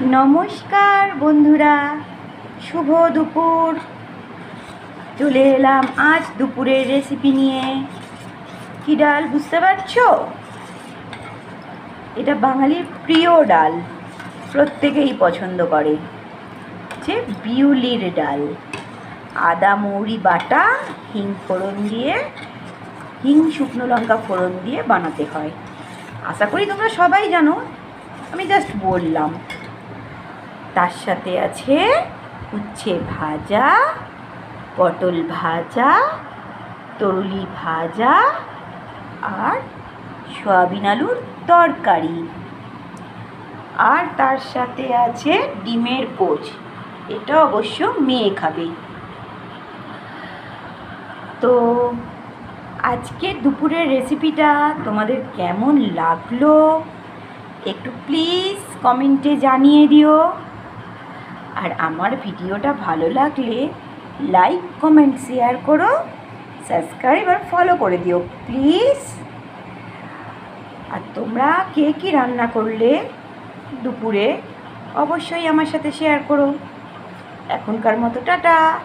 নমস্কার বন্ধুরা, শুভ দুপুর। চলে এলাম আজ দুপুরের রেসিপি নিয়ে। কি ডাল বুঝতে পারছো? এটা বাঙালির প্রিয় ডাল, প্রত্যেকেই পছন্দ করে। যে বিউলির ডাল, আদা মৌরি বাটা, হিং ফোড়ন দিয়ে, হিং শুকনো লঙ্কা ফোড়ন দিয়ে বানাতে হয়। আশা করি তোমরা সবাই জানো, আমি জাস্ট বললাম। তার সাথে আছে উচ্ছে ভাজা, পটল ভাজা, তরুলি ভাজা আর সয়াবিন আলুর তরকারি। আর তার সাথে আছে ডিমের পোচ, এটা অবশ্য মেয়ে খাবে। তো আজকে দুপুরের রেসিপিটা তোমাদের কেমন লাগলো একটু প্লিজ কমেন্টে জানিয়ে দিও। আর আমার ভিডিওটা ভালো লাগলে লাইক কমেন্ট শেয়ার করো, সাবস্ক্রাইব আর ফলো করে দিও প্লিজ। আর তোমরা কে কী রান্না করলে দুপুরে অবশ্যই আমার সাথে শেয়ার করো। এখনকার মতো টাটা।